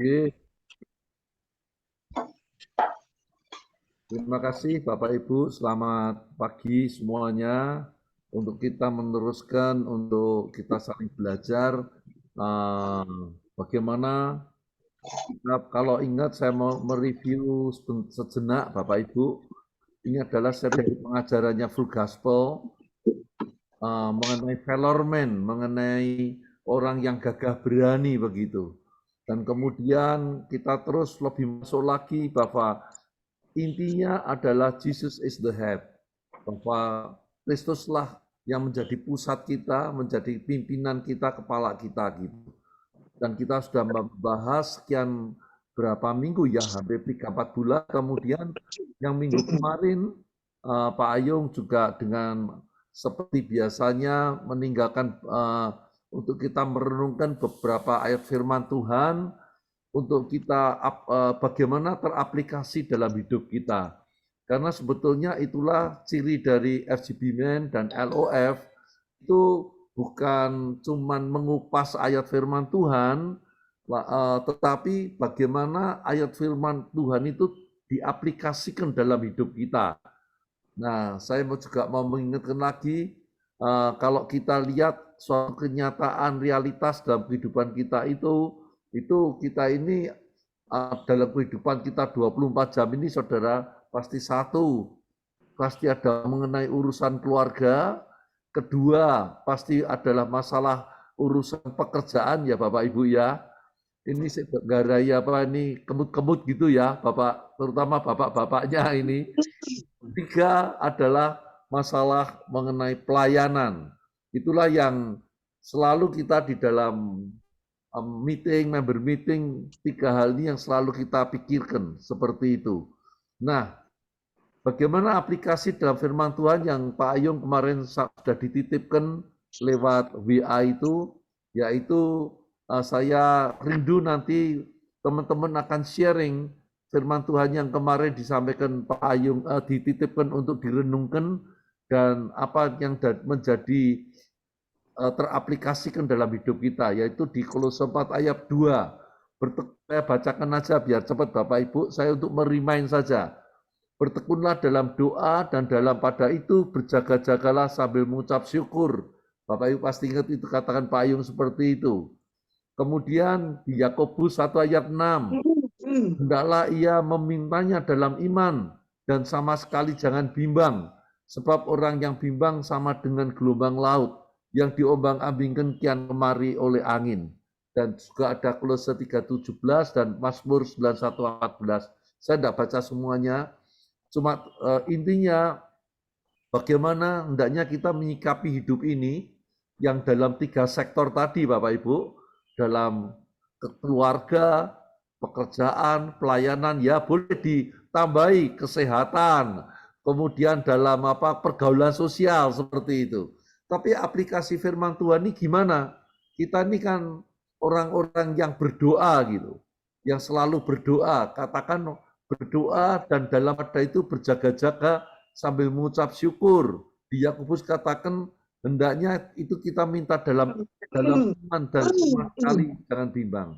Oke, terima kasih Bapak Ibu. Selamat pagi semuanya. Untuk kita meneruskan, untuk kita saling belajar. eh, Bagaimana kita, kalau ingat saya mau mereview sejenak Bapak Ibu. Ini adalah seri pengajarannya Full Gospel mengenai Velorman, mengenai orang yang gagah berani begitu. Dan kemudian kita terus lebih masuk lagi bahwa intinya adalah Jesus is the head, bahwa Kristuslah yang menjadi pusat kita, menjadi pimpinan kita, kepala kita gitu. Dan kita sudah membahas sekian berapa minggu ya, hampir 3-4 bulan. Kemudian yang minggu kemarin Pak Ayung juga dengan seperti biasanya meninggalkan untuk kita merenungkan beberapa ayat firman Tuhan untuk kita bagaimana teraplikasi dalam hidup kita. Karena sebetulnya itulah ciri dari FGB Men dan LOF, itu bukan cuman mengupas ayat firman Tuhan, tetapi bagaimana ayat firman Tuhan itu diaplikasikan dalam hidup kita. Nah, saya juga mau mengingatkan lagi, kalau kita lihat suatu kenyataan realitas dalam kehidupan kita itu kita ini dalam kehidupan kita 24 jam ini, saudara, pasti ada mengenai urusan keluarga, kedua pasti adalah masalah urusan pekerjaan ya Bapak Ibu ya. Ini garai apa ini kemut-kemut gitu ya Bapak, terutama bapak-bapaknya ini. Tiga adalah masalah mengenai pelayanan. Itulah yang selalu kita di dalam member meeting, tiga hal ini yang selalu kita pikirkan seperti itu. Nah, bagaimana aplikasi dalam firman Tuhan yang Pak Ayung kemarin sudah dititipkan lewat WA itu, yaitu saya rindu nanti teman-teman akan sharing firman Tuhan yang kemarin disampaikan Pak Ayung, dititipkan untuk direnungkan, dan apa yang menjadi teraplikasikan dalam hidup kita, yaitu di Kolose 4 ayat 2. Saya bacakan aja biar cepat Bapak Ibu, saya untuk merimain saja. Bertekunlah dalam doa dan dalam pada itu berjaga-jagalah sambil mengucap syukur. Bapak Ibu pasti ingat itu, katakan Pak Ayung seperti itu. Kemudian di Yakobus 1 ayat 6, hendaklah ia memintanya dalam iman dan sama sekali jangan bimbang, sebab orang yang bimbang sama dengan gelombang laut yang diombang-ambingkan kian kemari oleh angin. Dan juga ada Kolose 3:17 dan Mazmur 91:14. Saya tidak baca semuanya, cuma intinya bagaimana hendaknya kita menyikapi hidup ini yang dalam 3 sektor tadi Bapak Ibu, dalam keluarga, pekerjaan, pelayanan, ya boleh ditambahi kesehatan, kemudian dalam pergaulan sosial seperti itu. Tapi aplikasi firman Tuhan ini gimana? Kita ini kan orang-orang yang berdoa gitu, yang selalu berdoa, katakan berdoa dan dalam ada itu berjaga-jaga sambil mengucap syukur. Di Yakobus katakan hendaknya itu kita minta dalam iman dan sama sekali jangan bimbang.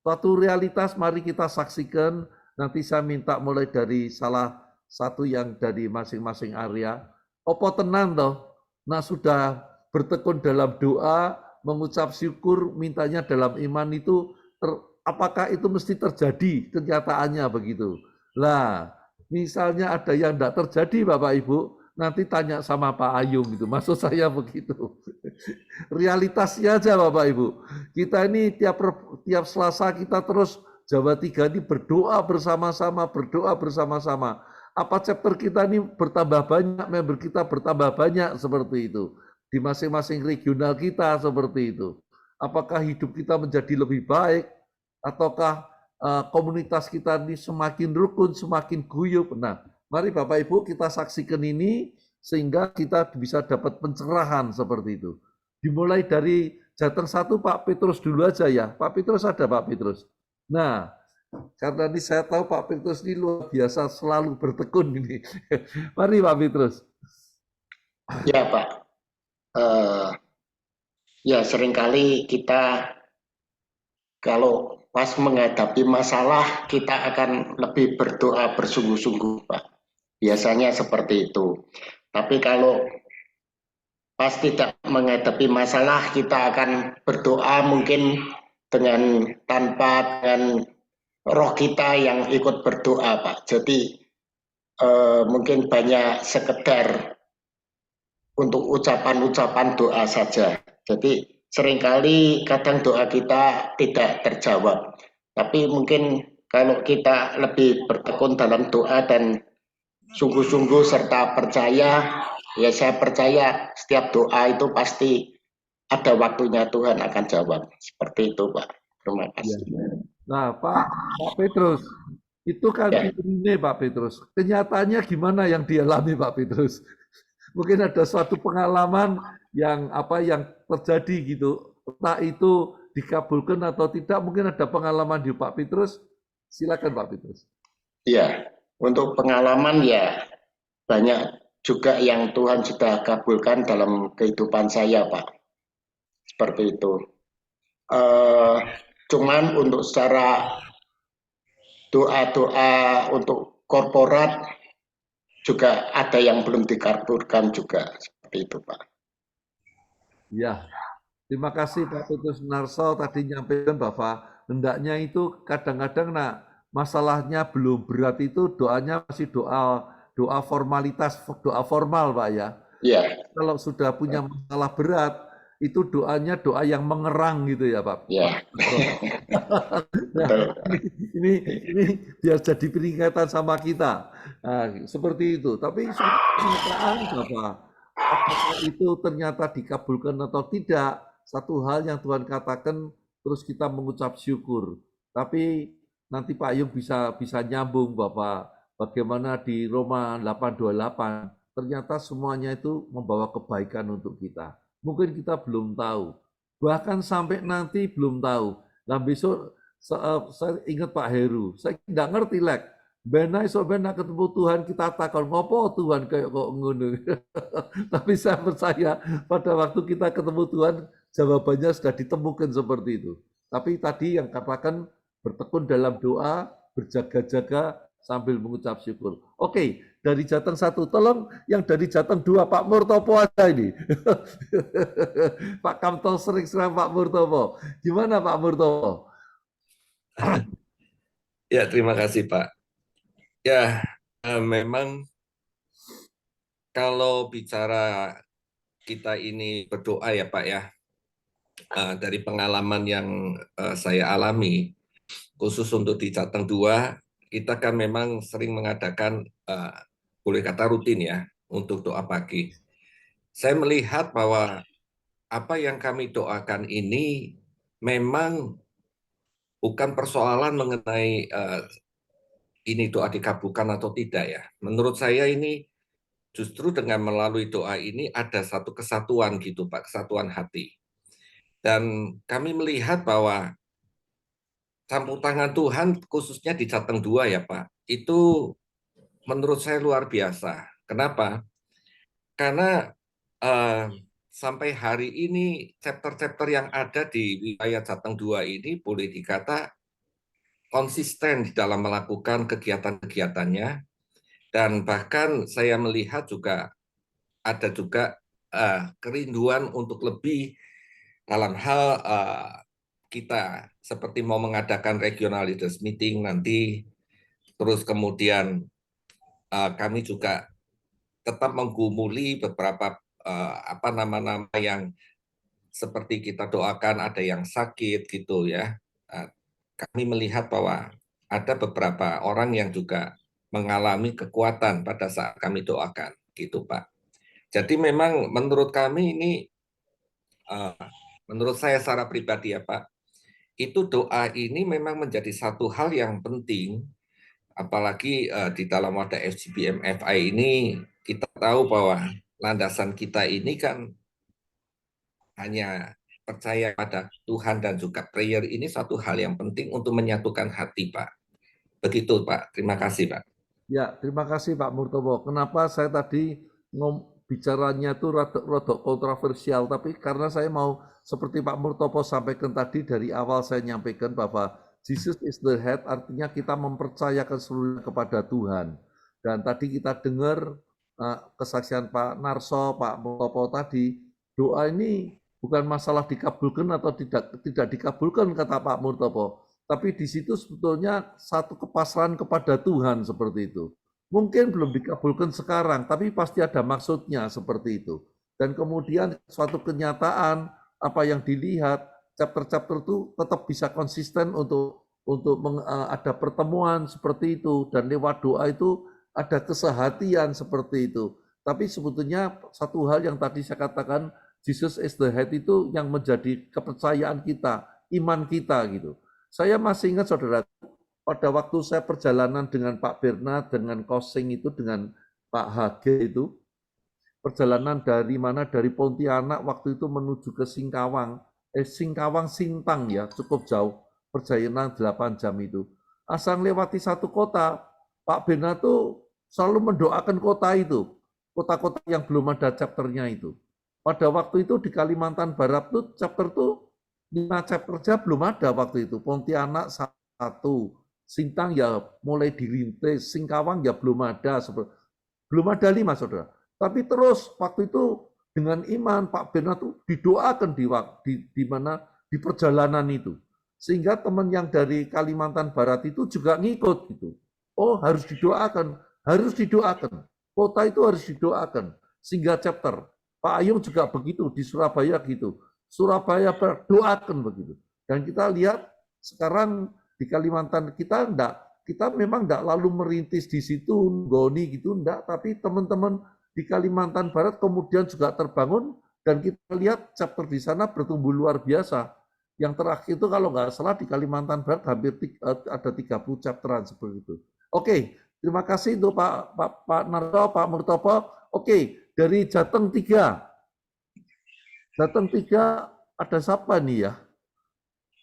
Suatu realitas mari kita saksikan. Nanti saya minta mulai dari salah satu yang dari masing-masing area. Opo tenan toh? Nah sudah bertekun dalam doa, mengucap syukur, mintanya dalam iman itu, apakah itu mesti terjadi kenyataannya begitu? Lah, misalnya ada yang tidak terjadi Bapak Ibu, nanti tanya sama Pak Ayung gitu. Maksud saya begitu. Realitasnya aja Bapak Ibu. Kita ini tiap Selasa kita terus Jawa 3 ini berdoa bersama-sama, berdoa bersama-sama. Apa chapter kita ini bertambah banyak, member kita bertambah banyak seperti itu. Di masing-masing regional kita seperti itu. Apakah hidup kita menjadi lebih baik, ataukah komunitas kita ini semakin rukun, semakin guyup. Nah, mari Bapak Ibu kita saksikan ini sehingga kita bisa dapat pencerahan seperti itu. Dimulai dari Jateng 1 Pak Petrus dulu aja ya. Pak Petrus ada Pak Petrus. Nah, karena ini saya tahu Pak Petrus ini luar biasa selalu bertekun ini. Mari Pak Petrus. Ya Pak, ya seringkali kita kalau pas menghadapi masalah kita akan lebih berdoa bersungguh-sungguh, Pak. Biasanya seperti itu. Tapi kalau pas tidak menghadapi masalah, kita akan berdoa mungkin tanpa roh kita yang ikut berdoa, Pak. Jadi mungkin banyak sekedar untuk ucapan-ucapan doa saja. Jadi seringkali kadang doa kita tidak terjawab. Tapi mungkin kalau kita lebih bertekun dalam doa dan sungguh-sungguh serta percaya, ya saya percaya setiap doa itu pasti ada waktunya Tuhan akan jawab. Seperti itu, Pak. Terima Ya. kasih. Nah, Pak Petrus, itu kan Ya, teori, Pak Petrus. Kenyataannya gimana yang dialami Pak Petrus? Mungkin ada suatu pengalaman yang terjadi gitu. Entah itu dikabulkan atau tidak, mungkin ada pengalaman di Pak Petrus. Silakan Pak Petrus. ya. Untuk pengalaman ya banyak juga yang Tuhan sudah kabulkan dalam kehidupan saya, Pak. Seperti itu. Cuman untuk secara doa-doa untuk korporat juga ada yang belum dikabulkan juga. Seperti itu, Pak. Ya, terima kasih Pak Petrus Narso tadi nyampaikan bahwa hendaknya itu kadang-kadang masalahnya belum berat itu doanya masih doa formalitas, doa formal Pak ya. Ya, Kalau sudah punya masalah berat itu doanya doa yang mengerang gitu ya Pak. ya, Nah, betul. ini ini biar jadi peringatan sama kita. Nah, seperti itu. Tapi suatu kenyataan Bapak, apakah itu ternyata dikabulkan atau tidak, satu hal yang Tuhan katakan terus kita mengucap syukur. Tapi nanti Pak Yung bisa bisa nyambung Bapak, bagaimana di Roma 8:28 ternyata semuanya itu membawa kebaikan untuk kita. Mungkin kita belum tahu. Bahkan sampai nanti belum tahu. Nah besok saya ingat Pak Heru, saya tidak ngerti lek. Benai so benak ketemu Tuhan kita takon ngopo Tuhan kayak kok ngono. Tapi saya percaya pada waktu kita ketemu Tuhan jawabannya sudah ditemukan seperti itu. Tapi tadi yang katakan bertekun dalam doa, berjaga-jaga sambil mengucap syukur. Oke, dari Jateng 1, tolong yang dari Jateng 2 Pak Murtopo aja ini. Pak Kamto sering serang Pak Murtopo. Gimana Pak Murtopo? Ya, terima kasih Pak. Ya, memang kalau bicara kita ini berdoa ya Pak ya, dari pengalaman yang saya alami, khusus untuk di Jateng 2, kita kan memang sering mengadakan, boleh kata rutin ya, untuk doa pagi. Saya melihat bahwa apa yang kami doakan ini memang bukan persoalan mengenai ini doa dikabulkan atau tidak ya. Menurut saya ini justru dengan melalui doa ini ada satu kesatuan gitu Pak, kesatuan hati. Dan kami melihat bahwa campur tangan Tuhan khususnya di Jateng 2 ya Pak, itu menurut saya luar biasa. Kenapa? Karena sampai hari ini chapter-chapter yang ada di wilayah Jateng 2 ini boleh dikata konsisten di dalam melakukan kegiatan-kegiatannya, dan bahkan saya melihat juga ada juga kerinduan untuk lebih dalam hal kita seperti mau mengadakan regional leaders meeting nanti, terus kemudian kami juga tetap menggumuli beberapa nama-nama yang seperti kita doakan ada yang sakit gitu ya. Kami melihat bahwa ada beberapa orang yang juga mengalami kekuatan pada saat kami doakan gitu Pak. Jadi memang menurut kami ini, menurut saya secara pribadi ya Pak, itu doa ini memang menjadi satu hal yang penting, apalagi di dalam wadah FGBM-FI ini kita tahu bahwa landasan kita ini kan hanya percaya pada Tuhan dan juga prayer ini satu hal yang penting untuk menyatukan hati Pak. Begitu Pak, terima kasih Pak. Ya, terima kasih Pak Murtopo. Kenapa saya tadi bicaranya itu rada kontroversial, tapi karena saya mau seperti Pak Murtopo sampaikan tadi dari awal saya nyampaikan bahwa Jesus is the head artinya kita mempercayakan seluruhnya kepada Tuhan. Dan tadi kita dengar kesaksian Pak Narso, Pak Mutopo tadi, doa ini bukan masalah dikabulkan atau tidak dikabulkan kata Pak Murtopo, tapi di situ sebetulnya satu kepasrahan kepada Tuhan seperti itu. Mungkin belum dikabulkan sekarang, tapi pasti ada maksudnya seperti itu. Dan kemudian suatu kenyataan apa yang dilihat, chapter-chapter itu tetap bisa konsisten untuk ada pertemuan seperti itu, dan lewat doa itu ada kesehatian seperti itu. Tapi sebetulnya satu hal yang tadi saya katakan, Jesus is the head itu yang menjadi kepercayaan kita, iman kita gitu. Saya masih ingat saudara, pada waktu saya perjalanan dengan Pak Bernard, dengan Kosing itu, dengan Pak Hage itu, perjalanan dari mana? Dari Pontianak waktu itu menuju ke Singkawang. Singkawang Sintang ya, cukup jauh. Perjalanan 8 jam itu. Asal lewati satu kota, Pak Bernard tuh selalu mendoakan kota itu. Kota-kota yang belum ada chapternya itu. Pada waktu itu di Kalimantan Barat tuh chapter tuh 5 chapter aja belum ada waktu itu. Pontianak 1, Sintang ya mulai dirintis, Singkawang ya belum ada 5 saudara. Tapi terus waktu itu dengan iman Pak Bernard tuh didoakan di mana di perjalanan itu. Sehingga teman yang dari Kalimantan Barat itu juga ngikut gitu. Oh, harus didoakan, harus didoakan. Kota itu harus didoakan. Sehingga chapter Pak Ayung juga begitu di Surabaya gitu. Surabaya berdoakan begitu. Dan kita lihat sekarang di Kalimantan kita memang enggak lalu merintis di situ, goni gitu enggak, tapi teman-teman di Kalimantan Barat kemudian juga terbangun dan kita lihat chapter di sana bertumbuh luar biasa. Yang terakhir itu kalau nggak salah di Kalimantan Barat hampir ada 30 chapteran seperti itu. Oke, terima kasih untuk Pak Narto, Pak Murtopo. Oke, dari Jateng 3. Jateng 3 ada siapa nih ya?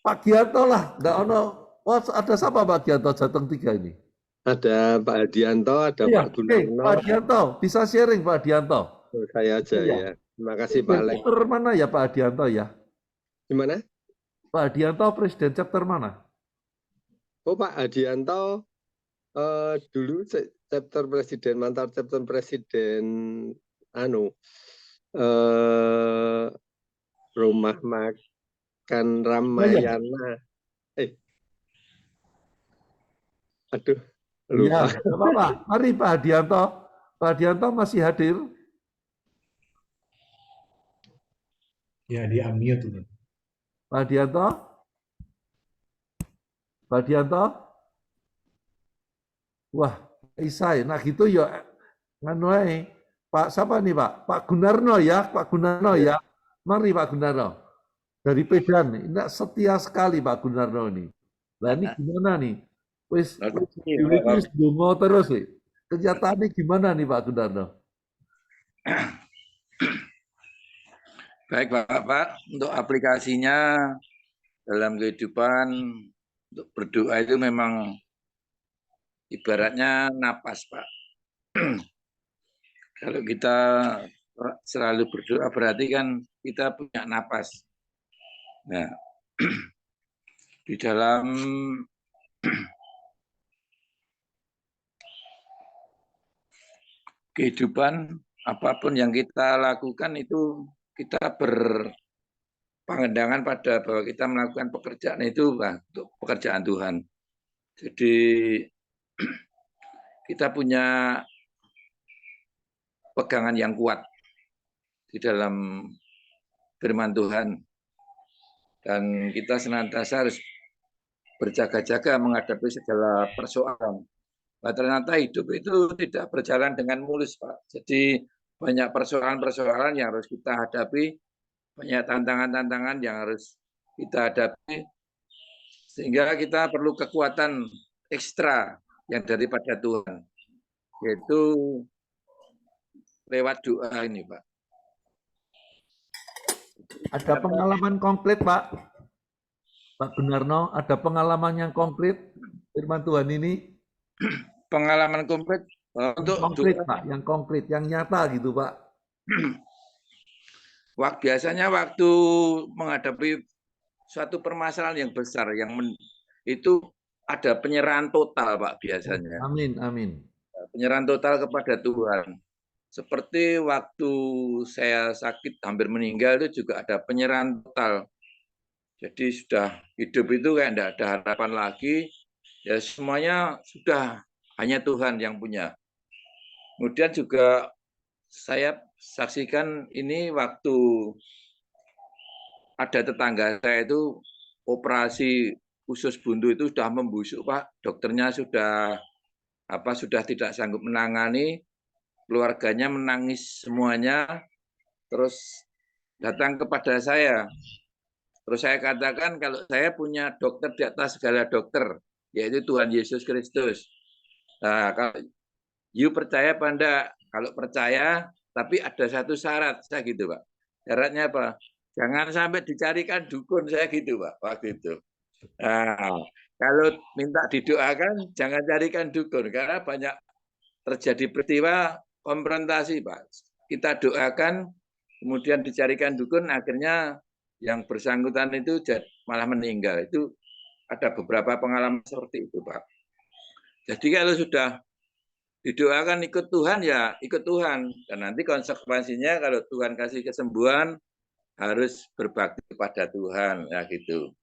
Pak Gianto lah, enggak ono. Oh, ada siapa Pak Gianto Jateng 3 ini? Ada Pak Hadianto, ada Ya, Pak Gunarno. Pak Hadianto, bisa sharing Pak Hadianto? Saya aja ya. Terima kasih Pak Alex. Chapter mana ya Pak Hadianto ya? Gimana? Pak Hadianto presiden chapter mana? Oh Pak Hadianto dulu chapter presiden, mantan chapter presiden Rumah Makan Ramayana. Aduh, lupa. Ya, apa-apa. Mari Pak Hadianto. Pak Hadianto masih hadir? Ya, di unmute itu. Pak Hadianto? Pak Hadianto? Wah, Isai. Nah gitu ya. Nganu ae. Pak siapa nih Pak? Pak Gunarno ya, Pak Gunarno ya. Mari Pak Gunarno. Dari Pedan. Ini setia sekali Pak Gunarno ini. Nah ini gimana nih? Wis dungo terus sih. Kenyataannya gimana nih Pak Gunarno? Baik Bapak, untuk aplikasinya dalam kehidupan untuk berdoa itu memang ibaratnya napas Pak. Kalau kita selalu berdoa berarti kan kita punya napas. Nah, di dalam kehidupan apapun yang kita lakukan itu kita berpandangan pada bahwa kita melakukan pekerjaan itu untuk pekerjaan Tuhan. Jadi kita punya pegangan yang kuat di dalam firman Tuhan. Dan kita senantiasa harus berjaga-jaga menghadapi segala persoalan. Nah, ternyata hidup itu tidak berjalan dengan mulus, Pak. Jadi banyak persoalan-persoalan yang harus kita hadapi, banyak tantangan-tantangan yang harus kita hadapi, sehingga kita perlu kekuatan ekstra yang daripada Tuhan, yaitu lewat doa ini, Pak. Ada pengalaman konkret, Pak? Pak Gunarno, ada pengalaman yang konkret firman Tuhan ini? Pengalaman konkret untuk konkret, doa. Pak, yang konkret, yang nyata gitu, Pak. Biasanya waktu menghadapi suatu permasalahan yang besar, itu ada penyerahan total, Pak, biasanya. Amin, amin. Penyerahan total kepada Tuhan. Seperti waktu saya sakit hampir meninggal itu juga ada penyerahan total. Jadi sudah hidup itu kayak tidak ada harapan lagi. Ya semuanya sudah hanya Tuhan yang punya. Kemudian juga saya saksikan ini waktu ada tetangga saya itu operasi usus buntu itu sudah membusuk, Pak. Dokternya sudah tidak sanggup menangani, keluarganya menangis semuanya, terus datang kepada saya. Terus saya katakan kalau saya punya dokter di atas segala dokter, yaitu Tuhan Yesus Kristus. Nah, kalau you percaya apa enggak? Kalau percaya, tapi ada satu syarat, saya gitu, Pak. Syaratnya apa? Jangan sampai dicarikan dukun, saya gitu, Pak, waktu itu. Nah, kalau minta didoakan, jangan carikan dukun, karena banyak terjadi peristiwa konfrontasi, Pak. Kita doakan, kemudian dicarikan dukun, akhirnya yang bersangkutan itu malah meninggal. Itu ada beberapa pengalaman seperti itu, Pak. Jadi kalau sudah didoakan ikut Tuhan, ya ikut Tuhan. Dan nanti konsekuensinya kalau Tuhan kasih kesembuhan, harus berbakti kepada Tuhan, ya gitu.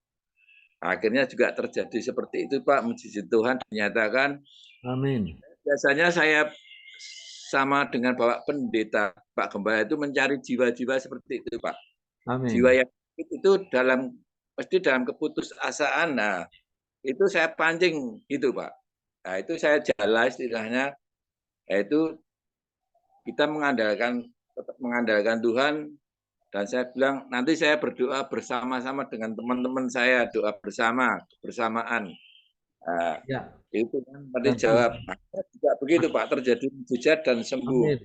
Akhirnya juga terjadi seperti itu, Pak. Mujizat Tuhan dinyatakan. Amin. Biasanya saya sama dengan Bapak Pendeta, Pak Gembala itu mencari jiwa-jiwa seperti itu, Pak. Amin. Jiwa yang itu pasti dalam keputusasaan. Nah, itu saya pancing gitu, Pak. Nah, itu saya jala istilahnya, yaitu kita tetap mengandalkan Tuhan. Dan saya bilang, nanti saya berdoa bersama-sama dengan teman-teman saya, doa bersamaan. Nah, Ya. itu kan tadi jawab. Nah, juga begitu, Pak, terjadi mujizat dan sembuh. Amin.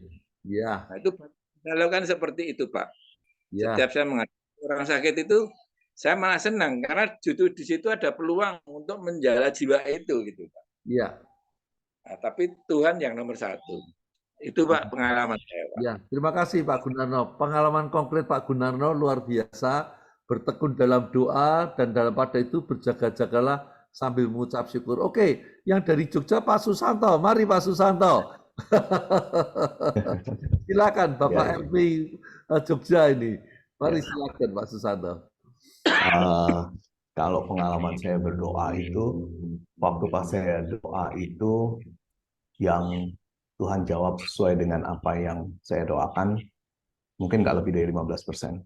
Ya. Nah, itu kalau kan seperti itu, Pak. Ya. Setiap saya menghadapi orang sakit itu, saya malah senang karena justru di situ ada peluang untuk menjala jiwa itu, gitu, Pak. Ya. Nah, tapi Tuhan yang nomor satu. Itu, Pak, pengalaman saya, Pak. Ya, terima kasih Pak Gunarno. Pengalaman konkret Pak Gunarno luar biasa. Bertekun dalam doa dan dalam pada itu berjaga-jagalah sambil mengucap syukur. Oke, yang dari Jogja Pak Susanto. Mari Pak Susanto. Silakan Bapak RP Jogja ini. Mari silakan Pak Susanto. Kalau pengalaman saya berdoa itu, waktu pas saya doa itu, yang Tuhan jawab sesuai dengan apa yang saya doakan, mungkin nggak lebih dari 15%.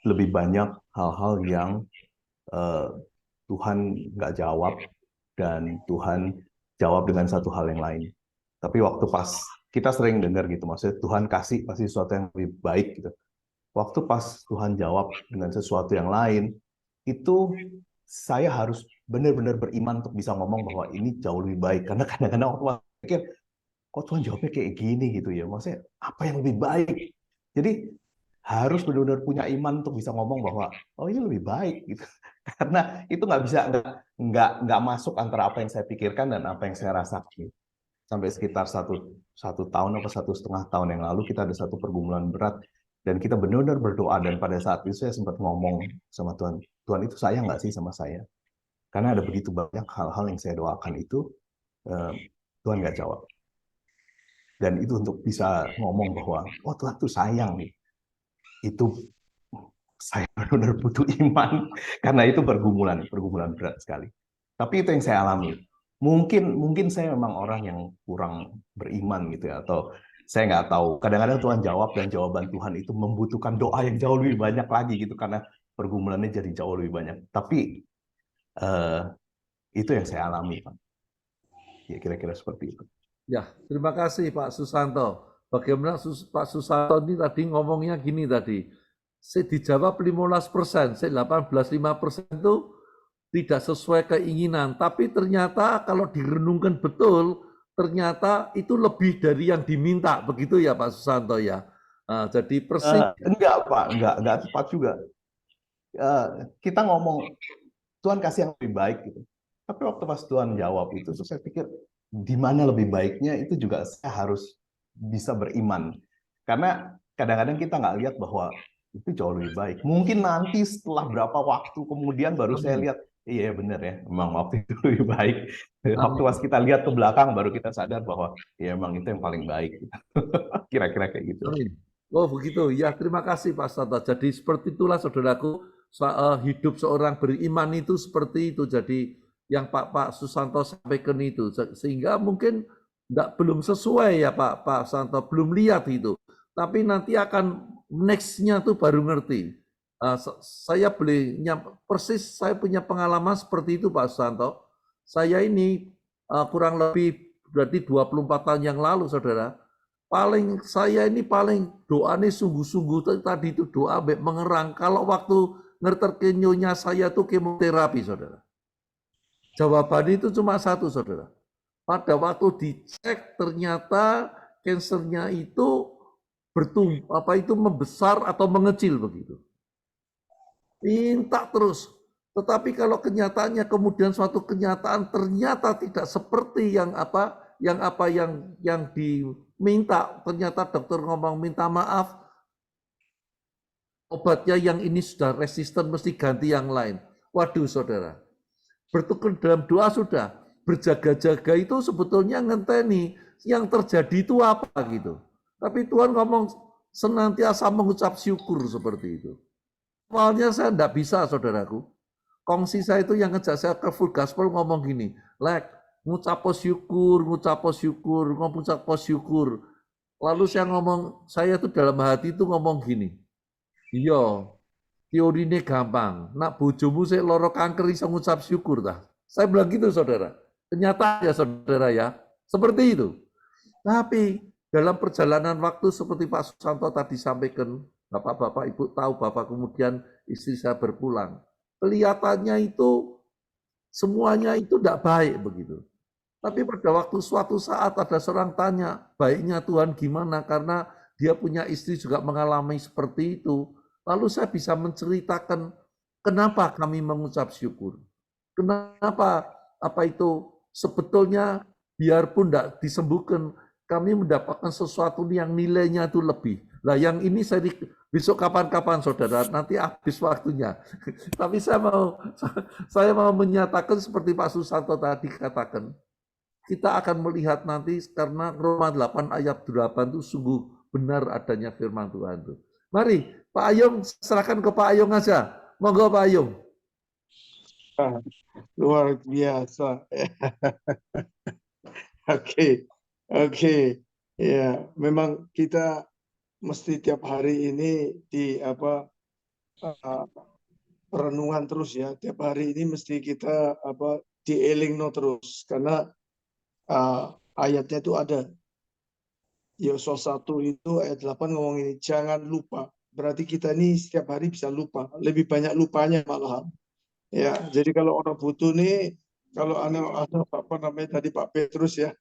Lebih banyak hal-hal yang Tuhan nggak jawab, dan Tuhan jawab dengan satu hal yang lain. Tapi waktu pas, kita sering dengar gitu, maksudnya Tuhan kasih pasti sesuatu yang lebih baik gitu. Waktu pas Tuhan jawab dengan sesuatu yang lain, itu saya harus benar-benar beriman untuk bisa ngomong bahwa ini jauh lebih baik. Karena kadang-kadang waktu pikir, kok Tuhan jawabnya kayak gini gitu ya, maksudnya apa yang lebih baik. Jadi harus benar-benar punya iman untuk bisa ngomong bahwa oh ini lebih baik gitu. Karena itu nggak bisa, nggak masuk antara apa yang saya pikirkan dan apa yang saya rasakan. Sampai sekitar satu tahun atau 1,5 tahun yang lalu kita ada satu pergumulan berat dan kita benar-benar berdoa, dan pada saat itu saya sempat ngomong sama Tuhan, Tuhan itu sayang nggak sih sama saya? Karena ada begitu banyak hal-hal yang saya doakan itu Tuhan nggak jawab. Dan itu untuk bisa ngomong bahwa, oh Tuhan tuh sayang nih. Itu saya benar-benar butuh iman. Karena itu pergumulan berat sekali. Tapi itu yang saya alami. Mungkin saya memang orang yang kurang beriman gitu ya. Atau saya nggak tahu. Kadang-kadang Tuhan jawab, dan jawaban Tuhan itu membutuhkan doa yang jauh lebih banyak lagi gitu. Karena pergumulannya jadi jauh lebih banyak. Tapi itu yang saya alami, Pak. Ya kira-kira seperti itu. Ya, terima kasih Pak Susanto. Bagaimana Pak Susanto ini tadi ngomongnya gini tadi, saya dijawab 15%, saya 18,5% itu tidak sesuai keinginan, tapi ternyata kalau direnungkan betul, ternyata itu lebih dari yang diminta, begitu ya Pak Susanto ya. Jadi persis. Enggak Pak, enggak tepat juga. Kita ngomong Tuhan kasih yang lebih baik gitu. Tapi waktu pas Tuhan jawab itu, saya pikir di mana lebih baiknya itu juga saya harus bisa beriman. Karena kadang-kadang kita nggak lihat bahwa itu jauh lebih baik. Mungkin nanti setelah berapa waktu kemudian baru saya lihat, Iya benar ya, memang waktu itu lebih baik. Waktu Amin. pas kita lihat ke belakang baru kita sadar bahwa ya emang itu yang paling baik. Kira-kira kayak gitu. Amin. Oh begitu, ya terima kasih Pak Santo. Jadi seperti itulah saudaraku, hidup seorang beriman itu seperti itu. Jadi yang Pak Susanto sampaikan itu, sehingga mungkin belum sesuai ya Pak Santo, belum lihat itu. Tapi nanti akan next-nya tuh baru ngerti. Saya persis saya punya pengalaman seperti itu Pak Susanto. Saya ini kurang lebih berarti 24 tahun yang lalu saudara, saya ini paling doanya sungguh-sungguh tadi itu doa mengerang. Kalau waktu ngerti nyonya saya tuh kemoterapi, saudara. Jawaban itu cuma satu, saudara. Pada waktu dicek ternyata kansernya itu membesar atau mengecil begitu. Minta terus. Tetapi kalau kenyataannya kemudian suatu kenyataan ternyata tidak seperti yang diminta, ternyata dokter ngomong minta maaf, obatnya yang ini sudah resisten mesti ganti yang lain. Waduh saudara, bertekun dalam doa sudah, berjaga-jaga itu sebetulnya ngenteni yang terjadi itu apa gitu. Tapi Tuhan ngomong senantiasa mengucap syukur seperti itu. Awalnya saya tidak bisa saudaraku. Kongsi saya itu yang ngejak saya ke full gospel ngomong gini, ngucap syukur. Lalu saya ngomong, saya tuh dalam hati itu ngomong gini, iya, teori ini gampang, nak bojomu saya loro kanker iso ngucap syukur dah. Saya bilang gitu saudara, kenyataan ya saudara ya, seperti itu. Tapi dalam perjalanan waktu seperti Pak Susanto tadi sampaikan, Bapak-bapak Ibu tahu Bapak kemudian istri saya berpulang. Kelihatannya itu semuanya itu tidak baik begitu. Tapi pada waktu suatu saat ada seorang tanya, baiknya Tuhan gimana? Karena dia punya istri juga mengalami seperti itu. Lalu saya bisa menceritakan kenapa kami mengucap syukur. Kenapa sebetulnya biarpun tidak disembuhkan, kami mendapatkan sesuatu yang nilainya itu lebih. Nah yang ini saya besok kapan-kapan saudara, nanti habis waktunya. Tapi saya mau menyatakan seperti Pak Susanto tadi katakan, kita akan melihat nanti karena Roma 8 ayat 8 itu sungguh benar adanya firman Tuhan itu. Mari Pak Ayung, serahkan ke Pak Ayung aja. Monggo Pak Ayung. Luar biasa. Oke. Ya, memang kita mesti tiap hari ini di renungan terus ya. Tiap hari ini mesti kita dielingno terus karena ayatnya itu ada. Yosua 1 itu ayat 8 ngomong ini, jangan lupa. Berarti kita ini setiap hari bisa lupa, lebih banyak lupanya malahan. Ya, jadi kalau orang butuh nih, kalau tadi Pak Petrus ya,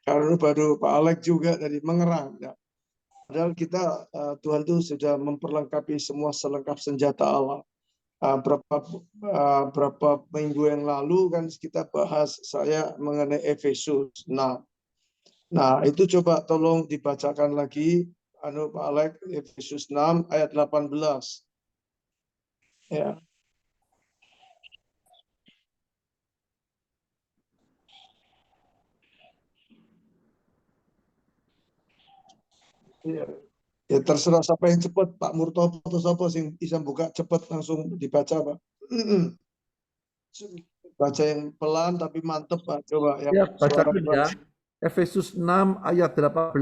karena baru Pak Alex juga dari mengerang. Ya. Padahal kita Tuhan itu sudah memperlengkapi semua selengkap senjata Allah. Berapa minggu yang lalu kan kita bahas saya mengenai Efesus 6. Nah, itu coba tolong dibacakan lagi Pak Alex, Efesus 6 ayat 18. Ya. Ya terserah siapa yang cepat, Pak Murtopo atau siapa yang bisa buka cepat langsung dibaca, Pak. Baca yang pelan tapi mantep, Pak. Coba yang bacakan ya. Efesus 6 ayat 18.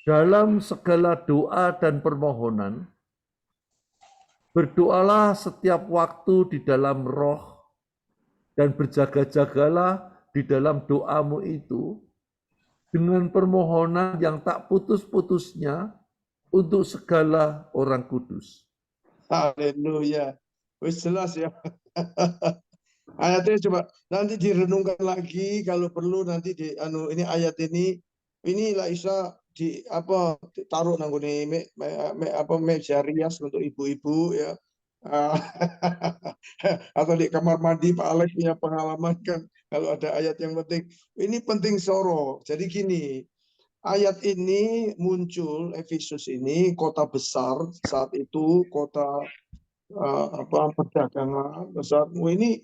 Dalam segala doa dan permohonan, berdoalah setiap waktu di dalam roh dan berjaga-jagalah di dalam doamu itu dengan permohonan yang tak putus-putusnya untuk segala orang kudus. Haleluya. Wis jelas ya. Ayatnya coba nanti direnungkan lagi kalau perlu nanti ini ayat ini lah Isa taruh nanggone meja rias untuk ibu-ibu ya. Atau di kamar mandi Pak Alex punya pengalaman kan kalau ada ayat yang penting. Ini penting soro. Jadi gini, ayat ini muncul Efesus ini kota besar saat itu, kota perdagangan. Ini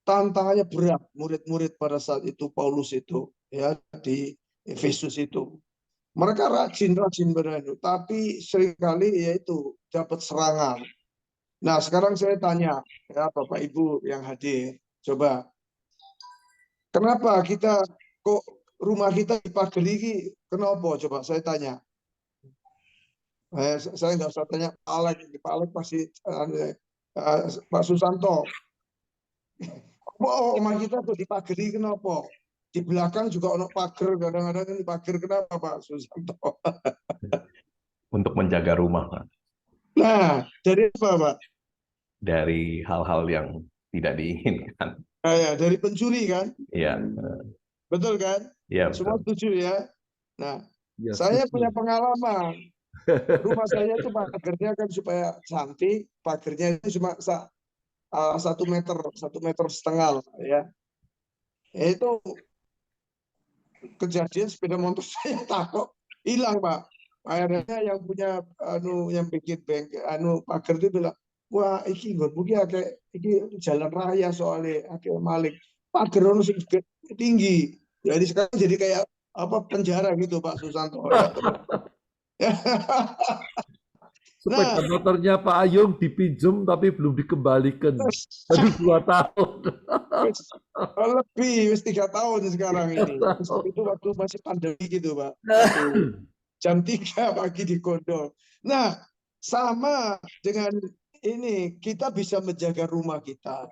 tantangannya berat murid-murid pada saat itu Paulus itu ya di Efesus itu. Mereka rajin berani, tapi seringkali yaitu dapat serangan. Nah, sekarang saya tanya ya Bapak Ibu yang hadir, coba kenapa kita kok rumah kita dipagari? Kenapa? Coba saya tanya. Saya nggak usah tanya Pak Alek pasti Pak Susanto. Oh, rumah kita tuh dipagari kenapa? Di belakang juga ono pagar, kadang-kadang ini pagar kenapa Pak Susanto? Untuk menjaga rumah, Pak. Nah, dari apa Pak? Dari hal-hal yang tidak diinginkan. Ya, dari pencuri kan? Iya, Betul kan? iya Semua betul. setuju ya? Nah, Ya, saya setuju. punya pengalaman. Rumah saya itu pagarnya kan supaya cantik, pagarnya itu cuma 1,5 meter ya. Itu kejadian sepeda motor saya takut hilang Pak. Akhirnya yang punya yang bikin pagar itu bilang, wah iki nggon mugi akeh iki jalan raya soalnya akeh maling. Pagar ono sing tinggi. Jadi sekarang jadi kayak penjara gitu Pak Susanto ya. Sepeda Nah, motornya Pak Ayung dipinjam tapi belum dikembalikan. Baru 2 tahun. lebih 3 tahun sekarang ini. Itu waktu masih pandemi gitu Pak. Waktu jam 3 pagi di Gondol. Nah, sama dengan ini, kita bisa menjaga rumah kita.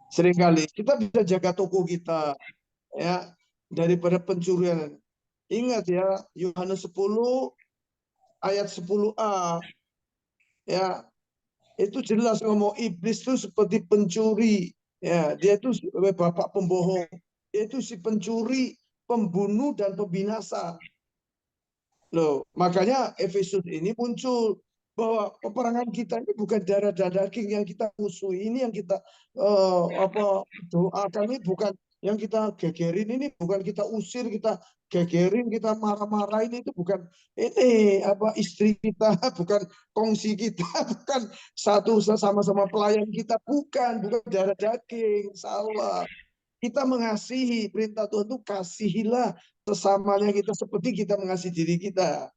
Seringkali kita bisa jaga toko kita ya daripada pencurian. Ingat ya, Yohanes 10 ayat 10a ya, itu jelas ngomong iblis itu seperti pencuri ya, dia itu bapak pembohong, dia itu si pencuri, pembunuh dan pembinasa. Loh, makanya Efesus ini muncul bahwa peperangan kita ini bukan darah dan daging yang kita musuhi, ini yang kita doakan ini bukan yang kita gegerin, ini bukan kita usir, kita gegerin, kita marah-marahin, itu bukan ini istri kita, bukan kongsi kita, bukan satu sama-sama pelayan kita, bukan darah daging, salah. Kita mengasihi, perintah Tuhan itu kasihilah sesamanya kita seperti kita mengasihi diri kita.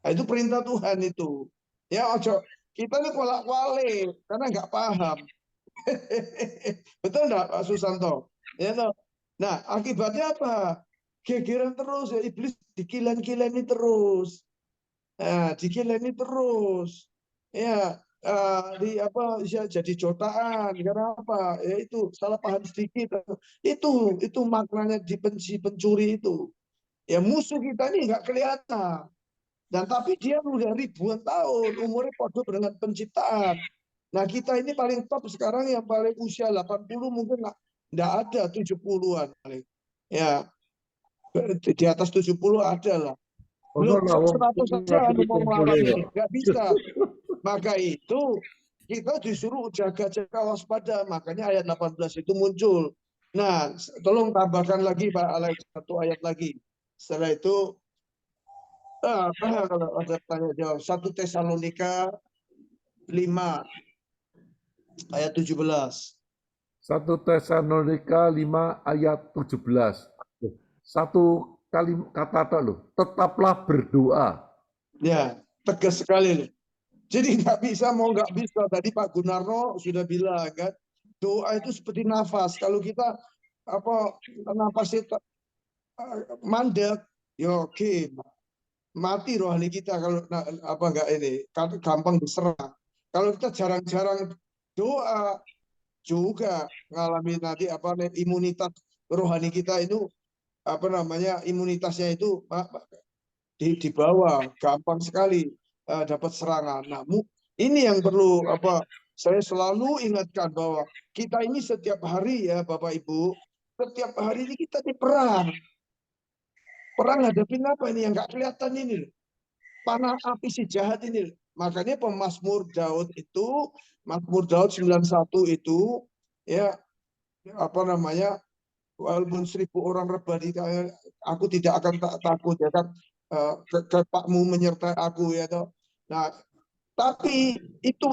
Nah, itu perintah Tuhan itu. Ya, ojo kita ini kolak-walik karena nggak paham. Betul nggak Pak Susanto? Ya, toh? Nah, akibatnya apa? Gegeran terus ya, iblis dikilen-kileni terus. Nah, dikileni terus. Ya, bisa jadi jotaan karena apa? Ya itu salah paham sedikit. Itu maknanya dibenci pencuri itu. Ya musuh kita ini nggak kelihatan. Dan tapi dia udah ribuan tahun, umurnya podo dengan penciptaan. Nah kita ini paling top sekarang yang paling usia 80 mungkin nggak ada 70-an. Ya, di atas 70 ada lah. Ono Belum lah wong 100 saja mau melawan kumpul-kumpul. ini, nggak bisa. Maka itu kita disuruh jaga-jaga waspada. Makanya ayat 18 itu muncul. Nah, tolong tambahkan lagi Pak Alex, satu ayat lagi. Setelah itu, kalau ada tanya jawab, 1 Tesalonika 5 ayat 17. 1 Tesalonika 5 ayat 17. Satu kali kata loh, tetaplah berdoa. Ya, tegas sekali. Jadi nggak bisa mau nggak bisa. Tadi Pak Gunarno sudah bilang kan, doa itu seperti nafas. Kalau kita nafas itu mandek, ya oke, mati rohani kita kalau nggak ini gampang diserang. Kalau kita jarang-jarang doa juga ngalami nanti imunitas rohani kita itu imunitasnya itu di bawah, gampang sekali dapat serangan. Nah, ini yang perlu saya selalu ingatkan bahwa kita ini setiap hari ya Bapak Ibu, setiap hari ini kita di perang. Perang hadapin apa ini yang nggak kelihatan ini, panah api si jahat ini. Makanya pemazmur Daud itu, Mazmur Daud 91 itu ya walaupun 1.000 orang rebah di aku tidak akan takut ya kan, kepakmu menyertai aku ya toh. Nah, Tapi itu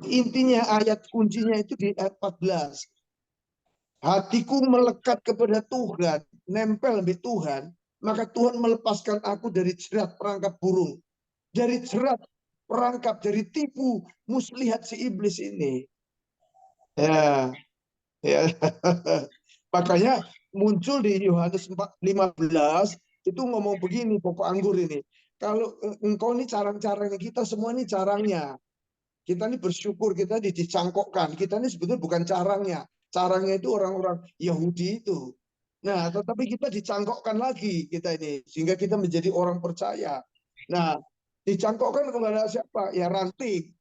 intinya, ayat kuncinya itu di ayat 14. Hatiku melekat kepada Tuhan, nempel di Tuhan, maka Tuhan melepaskan aku dari jerat perangkap burung, dari jerat perangkap, dari tipu muslihat si iblis ini. Ya, ya. Makanya muncul di Yohanes 15 itu ngomong begini, pokok anggur ini. Kalau engkau ini carang-carangnya, kita semua ini carangnya. Kita ini bersyukur kita dicangkokkan. Kita ini sebetulnya bukan carangnya. Carangnya itu orang-orang Yahudi itu. Nah, tetapi kita dicangkokkan lagi kita ini sehingga kita menjadi orang percaya. Nah, dicangkokkan kepada siapa? Ya ranting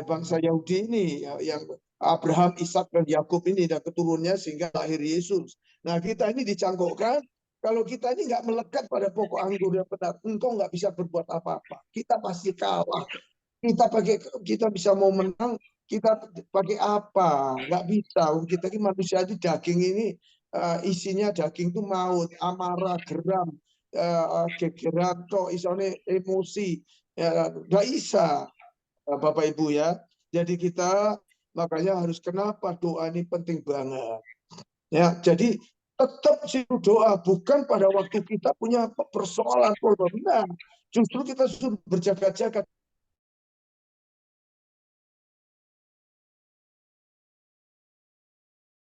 bangsa Yahudi ini yang Abraham, Ishak dan Yakub ini dan keturunannya sehingga lahir Yesus. Nah, kita ini dicangkokkan. Kalau kita ini nggak melekat pada pokok anggur yang benar, engkau nggak bisa berbuat apa-apa. Kita pasti kalah. Kita bisa mau menang, kita pakai apa? Nggak bisa. Kita ini manusia itu daging ini isinya daging itu maut, amarah, geram, gegeran, kok isone emosi. Ya, nggak bisa, Bapak Ibu ya. Jadi kita makanya harus, kenapa doa ini penting banget. Ya, jadi tetap situ doa, bukan pada waktu kita punya persoalan problem. Nah, justru kita sudah berjaga-jaga.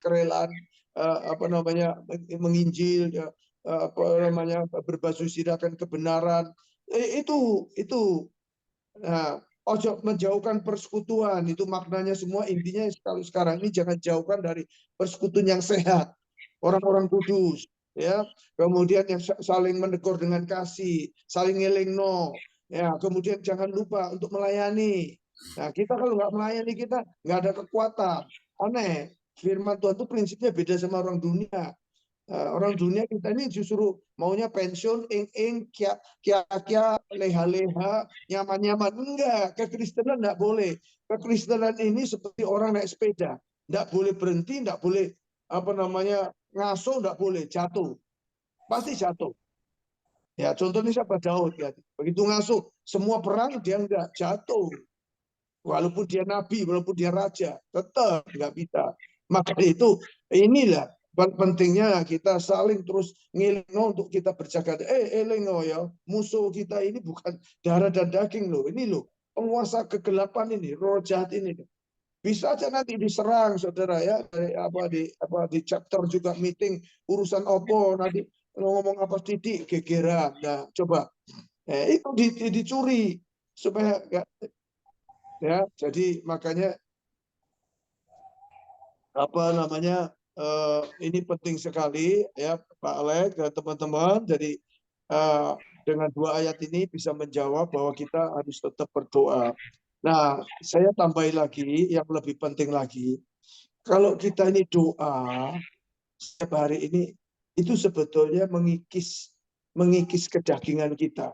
Kerelaan menginjil, berbasis akan kebenaran, itu nah, ojo menjauhkan persekutuan, itu maknanya semua. Intinya kalau sekarang ini jangan jauhkan dari persekutuan yang sehat, orang-orang kudus, ya. Kemudian yang saling menegur dengan kasih, saling ngelingno, ya. Kemudian jangan lupa untuk melayani. Nah, kita kalau nggak melayani, kita nggak ada kekuatan. Aneh. Firman Tuhan itu prinsipnya beda sama orang dunia. Orang dunia kita ini justru maunya pensiun, kia-kia, leha-leha, nyaman-nyaman. Enggak, kekristenan enggak boleh. Kekristenan ini seperti orang naik sepeda. Enggak boleh berhenti, enggak boleh ngaso, enggak boleh jatuh. Pasti jatuh. Ya, contohnya siapa? Daud ya. Begitu ngaso, semua perang dia enggak jatuh. Walaupun dia nabi, walaupun dia raja, tetap nggak bisa. Maka itu inilah pentingnya kita saling terus ngelingo untuk kita berjaga. Elingo ya, musuh kita ini bukan darah dan daging loh. Ini loh, penguasa kegelapan ini, roh jahat ini. Bisa aja nanti diserang, saudara ya. Di chapter juga meeting urusan opo nanti ngomong apa titik gegeran. Nah, coba itu dicuri supaya ya, jadi makanya ini penting sekali ya Pak Alex dan teman-teman. Jadi dengan dua ayat ini bisa menjawab bahwa kita harus tetap berdoa. Nah, saya tambahin lagi yang lebih penting lagi. Kalau kita ini doa setiap hari ini, itu sebetulnya mengikis kedagingan kita,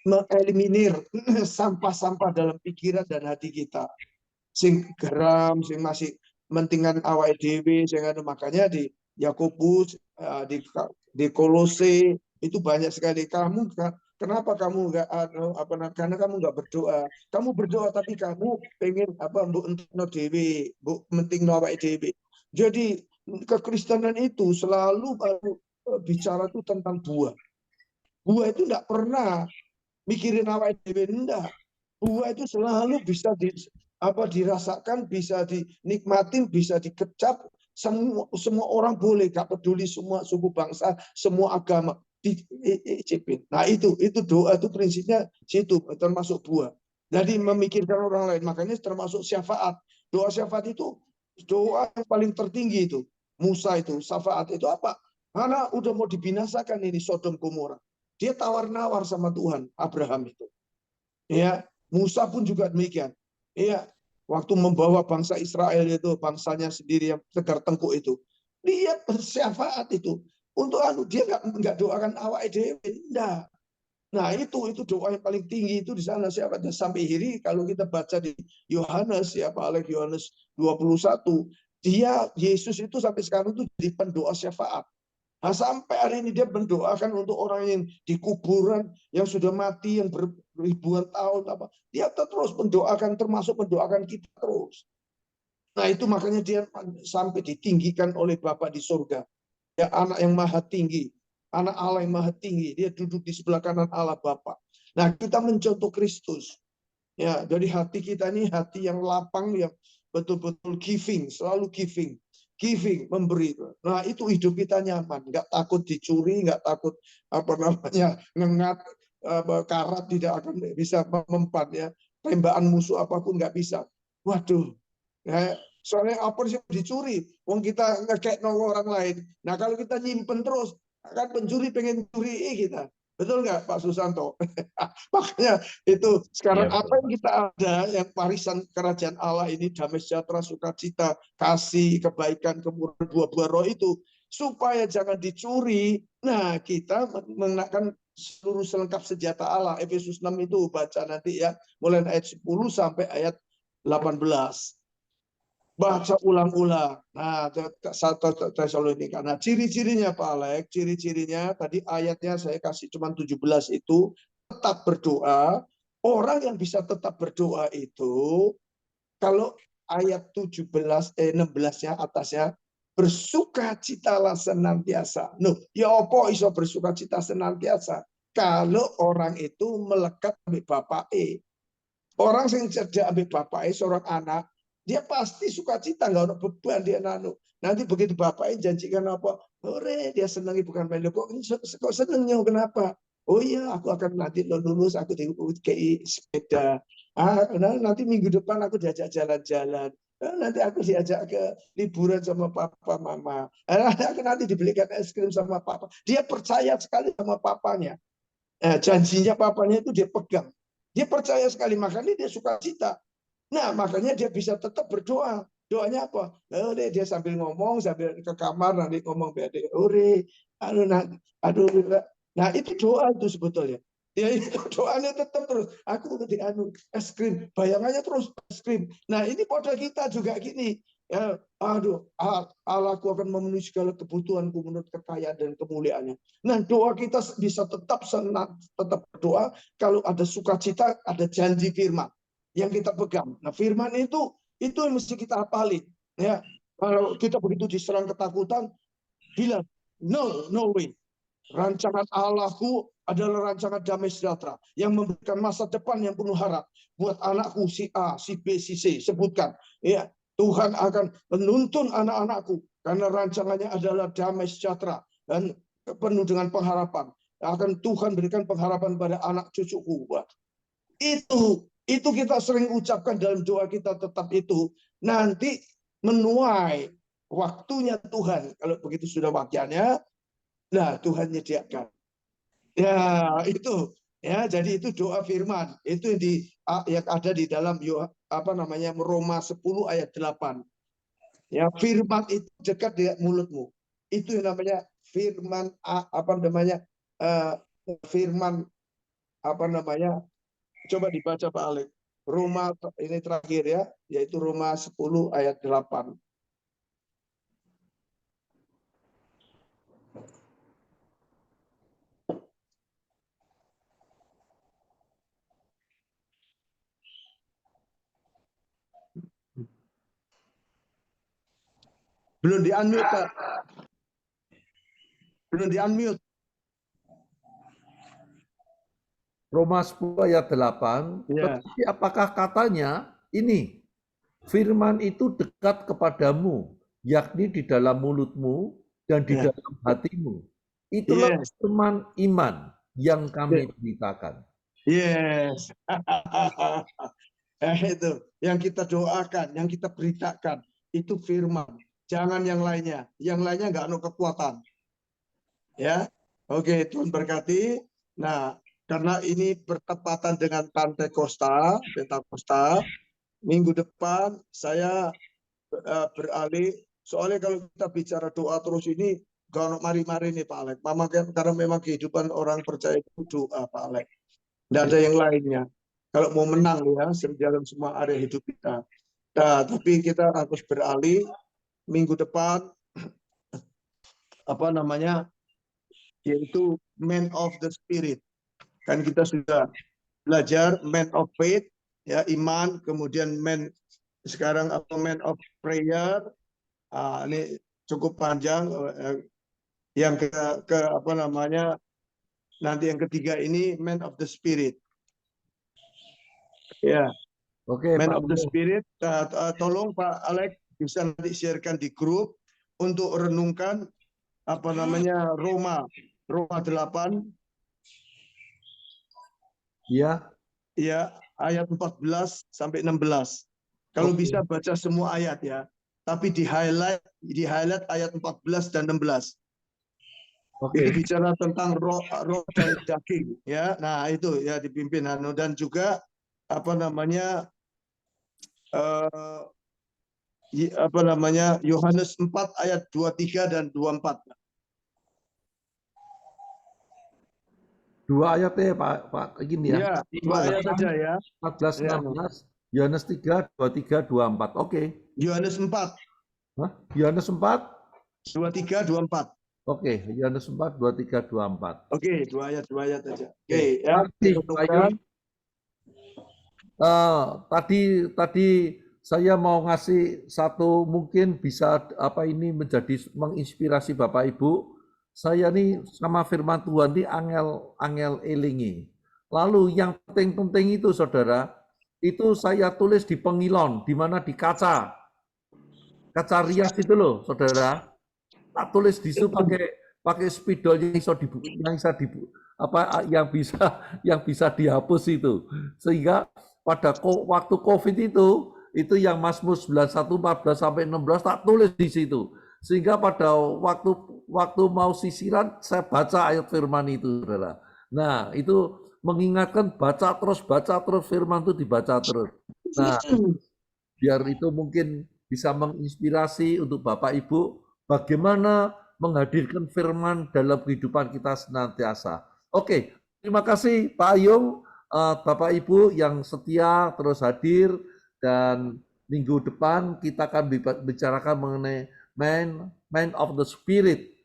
mengeliminir sampah-sampah dalam pikiran dan hati kita. Sing geram, sing masih mentingan awake dhewe, makanya di Yakobus, di Kolose itu banyak sekali. Kenapa kamu nggak karena kamu nggak berdoa. Kamu berdoa tapi kamu pengen mbok enteno dhewe, mbok mentingno awake dhewe. Jadi kekristenan itu selalu bicara itu tentang buah. Buah itu enggak pernah mikirin awake dhewe, enggak. Buah itu selalu bisa dirasakan, bisa dinikmatin, bisa dikecap. Semua orang boleh, gak peduli semua suku bangsa, semua agama dicipin. Nah itu doa itu prinsipnya situ, termasuk buah. Jadi memikirkan orang lain, makanya termasuk syafaat. Doa syafaat itu doa yang paling tertinggi itu. Musa itu, syafaat itu apa? Karena udah mau dibinasakan ini Sodom Gomora. Dia tawar-nawar sama Tuhan, Abraham itu. Ya, Musa pun juga demikian. Ya, waktu membawa bangsa Israel itu, bangsanya sendiri yang tegar tengkuk itu, dia bersyafaat itu. Untuk dia nggak doakan awak dewe, enggak. Nah itu doa yang paling tinggi itu di sana syafaat. Sampai akhirnya kalau kita baca di Yohanes ya Pak Alex, Yohanes 21, Yesus itu sampai sekarang itu jadi pendoa syafaat. Nah, sampai hari ini dia mendoakan untuk orang yang di kuburan, yang sudah mati, yang beribuan tahun apa. Dia terus mendoakan, termasuk mendoakan kita terus. Nah, itu makanya dia sampai ditinggikan oleh Bapa di surga. Ya, anak yang maha tinggi, anak Allah yang maha tinggi, dia duduk di sebelah kanan Allah Bapa. Nah, kita mencontoh Kristus. Ya, dari hati kita ini hati yang lapang, yang betul-betul giving, selalu giving, memberi. Nah, itu hidup kita nyaman, nggak takut dicuri, nggak takut ngengat, karat tidak akan bisa mempan, ya. Tembakan musuh apapun nggak bisa. Waduh, ya, soalnya apa sih dicuri? Wong kita ngekek nol orang lain. Nah, kalau kita nyimpen terus, kan pencuri pengen curi kita. Betul nggak, Pak Susanto? Makanya itu sekarang Iya, apa betul. yang kita ada, yang warisan kerajaan Allah ini, damai sejahtera, sukacita, kasih, kebaikan, kemurahan, buah-buah roh itu, supaya jangan dicuri. Nah, kita mengenakan seluruh selengkap senjata Allah. Efesus 6 itu baca nanti ya, mulai ayat 10 sampai ayat 18. Baca ulang-ulang. Nah, 1 Tesalonika. Nah, ciri-cirinya Pak Alek, ciri-cirinya tadi ayatnya saya kasih cuma 17 itu, tetap berdoa. Orang yang bisa tetap berdoa itu, kalau ayat 16-nya atasnya, bersukacitalah senantiasa. Nuh, ya apa iso bersukacita senantiasa? Kalau orang itu melekat ambil bapake. Orang yang cerdas ambil bapaknya, seorang anak, dia pasti sukacita, nggak ada beban dia nanu. Nanti begitu bapaknya janjikan apa, ore dia senangi bukan main kok senengnya kenapa? Oh iya, aku akan nanti lulus, aku di sepeda. Nanti minggu depan aku diajak jalan-jalan. Nanti aku diajak ke liburan sama papa mama. Aku nanti dibelikan es krim sama papa. Dia percaya sekali sama papanya. Janjinya papanya itu dia pegang. Dia percaya sekali, makanya dia suka cita. Nah, makanya dia bisa tetap berdoa. Doanya apa? Dia sambil ngomong, sambil ke kamar, nanti ngomong, aduh, nah itu doa itu sebetulnya. Ya itu doanya tetap terus. Aku di es krim, bayangannya terus es krim. Nah ini pada kita juga gini. Ya, aduh, Allahku akan memenuhi segala kebutuhanku menurut kekayaan dan kemuliaannya. Nah, doa kita bisa tetap senang, tetap berdoa kalau ada sukacita, ada janji firman yang kita pegang. Nah, firman itu yang mesti kita hafalin. Ya, kalau kita begitu diserang ketakutan, bilang no way. Rancangan Allahku adalah rancangan damai sejahtera yang memberikan masa depan yang penuh harap buat anakku si A, si B, si C. Sebutkan, ya Tuhan akan menuntun anak-anakku karena rancangannya adalah damai sejahtera dan penuh dengan pengharapan. Akan Tuhan berikan pengharapan pada anak cucuku. Itu kita sering ucapkan dalam doa kita, tetap itu nanti menuai waktunya Tuhan. Kalau begitu sudah waktunya, nah Tuhan menyediakan. Ya itu, ya jadi itu doa firman. Itu yang ada di dalam Roma 10 ayat 8. Ya, firman itu dekat di mulutmu. Itu yang namanya firman firman coba dibaca Pak Alek. Roma ini terakhir ya, yaitu Roma 10 ayat 8. Belum di-unmute, Pak. Belum di-unmute. Roma 10 ayat 8, Ya. tetapi apakah katanya ini, firman itu dekat kepadamu, yakni di dalam mulutmu dan di Ya. dalam hatimu. Itulah Yes. firman iman yang kami beritakan. Yes. Itu yang kita doakan, yang kita beritakan, itu firman. Jangan yang lainnya. Yang lainnya nggak ada kekuatan. Ya. Oke, Tuhan berkati. Nah, karena ini bertepatan dengan Pentakosta, minggu depan saya beralih. Soalnya kalau kita bicara doa terus ini, gak mari-mari nih Pak Alek. Karena memang kehidupan orang percaya itu doa Pak Alek. Tidak ada yang lainnya. Kalau mau menang ya, dalam semua area hidup kita. Nah, tapi kita harus beralih minggu depan. apa namanya, yaitu man of the spirit. Kan kita sudah belajar man of faith, ya iman, kemudian sekarang apa man of prayer. Ini cukup panjang. Yang ke apa namanya, nanti yang ketiga ini man of the spirit. Ya, Oke, man Pak of the Yono. spirit. Tolong Pak Alex bisa nanti sharekan di grup untuk renungkan apa namanya Roma 8 Ya, ya ayat 14 sampai 16. Kalau Oke. bisa baca semua ayat ya, tapi di highlight ayat 14 dan 16. oke. Itu bicara tentang roh dan daging ya. Nah, itu ya dipimpin Hano, dan juga apa namanya apa namanya Yohanes 4 ayat 23 dan 24. Dua ayat ya Pak gini ya. Ya, dua ayat saja ya. 14, Ya. 16, Yohanes 3, 23, 24. Oke. Yohanes 4 Hah? Yohanes 4? 23 24. Oke, Yohanes 4, 23, 24. Oke, dua ayat aja. Oke, ya. Terima kasih, Pak Yun. Tadi saya mau ngasih satu, mungkin bisa apa ini menjadi menginspirasi Bapak Ibu. Saya nih sama firman Tuhan ini angel elingi. Lalu yang penting-penting itu saudara, itu saya tulis di pengilon, di mana di kaca rias itu loh saudara. Tak tulis di situ pakai spidol yang bisa dihapus itu, sehingga pada waktu COVID itu yang Mazmur 91 14 sampai 16 tak tulis di situ, sehingga pada waktu mau sisiran saya baca ayat firman itu saudara. Nah itu mengingatkan baca terus firman itu dibaca terus. Nah biar itu mungkin bisa menginspirasi untuk Bapak Ibu bagaimana menghadirkan firman dalam kehidupan kita senantiasa. Oke, terima kasih Pak Ayung, Bapak Ibu yang setia terus hadir, dan minggu depan kita akan bicarakan mengenai man of the spirit.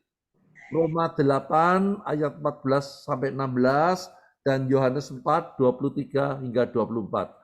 Roma 8 ayat 14 sampai 16 dan Yohanes 4 23 hingga 24.